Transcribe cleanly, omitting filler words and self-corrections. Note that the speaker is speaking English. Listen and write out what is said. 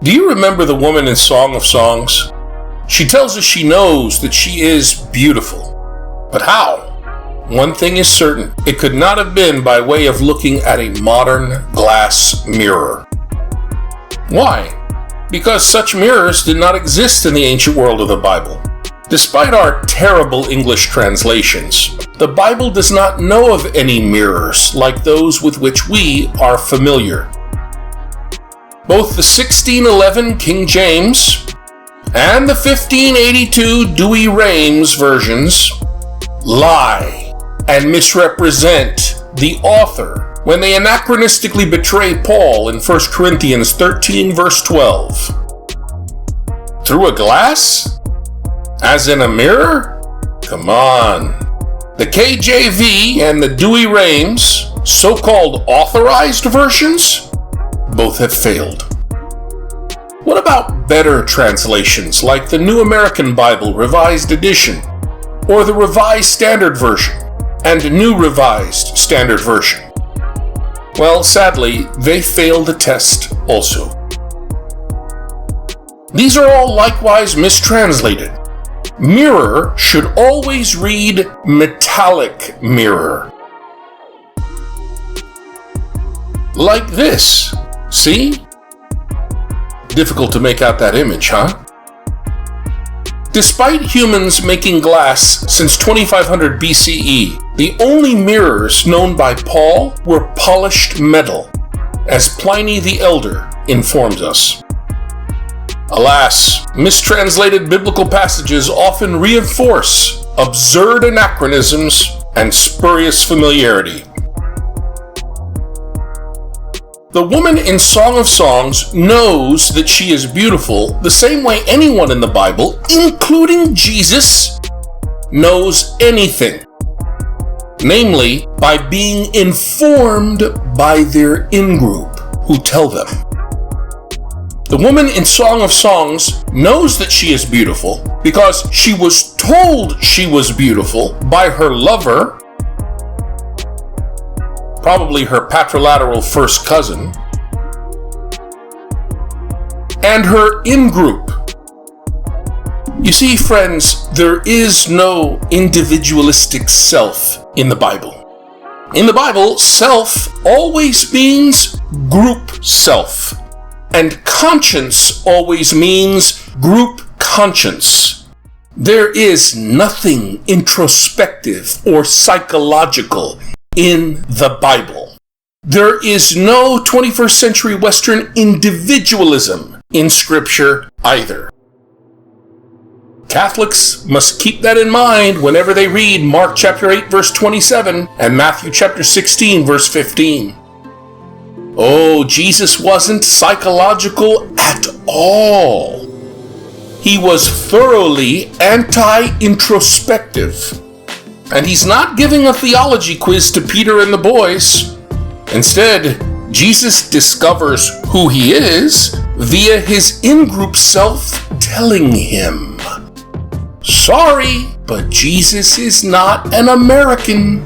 Do you remember the woman in Song of Songs? She tells us she knows that she is beautiful. But how? One thing is certain. It could not have been by way of looking at a modern glass mirror. Why? Because such mirrors did not exist in the ancient world of the Bible. Despite our terrible English translations, the Bible does not know of any mirrors like those with which we are familiar. Both the 1611 King James and the 1582 Douay-Rheims versions lie and misrepresent the author when they anachronistically betray Paul in 1 Corinthians 13 verse 12. Through a glass? As in a mirror? Come on. The KJV and the Douay-Rheims, so-called authorized versions, both have failed. What about better translations like the New American Bible Revised Edition, or the Revised Standard Version, and New Revised Standard Version? Well, sadly, they fail the test also. These are all likewise mistranslated. Mirror should always read metallic mirror. Like this. See? Difficult to make out that image, huh? Despite humans making glass since 2500 BCE, the only mirrors known by Paul were polished metal, as Pliny the Elder informs us. Alas, mistranslated biblical passages often reinforce absurd anachronisms and spurious familiarity. The woman in Song of Songs knows that she is beautiful the same way anyone in the Bible, including Jesus, knows anything. Namely, by being informed by their in-group who tell them. The woman in Song of Songs knows that she is beautiful because she was told she was beautiful by her lover, probably her patrilateral first cousin, and her in-group. You see, friends, there is no individualistic self in the Bible. In the Bible, self always means group self. And conscience always means group conscience. There is nothing introspective or psychological in the Bible. There is no 21st century Western individualism in Scripture either. Catholics must keep that in mind whenever they read Mark chapter 8 verse 27 and Matthew chapter 16 verse 15. Oh, Jesus wasn't psychological at all. He was thoroughly anti-introspective. And he's not giving a theology quiz to Peter and the boys. Instead, Jesus discovers who he is via his in-group self telling him. Sorry, but Jesus is not an American.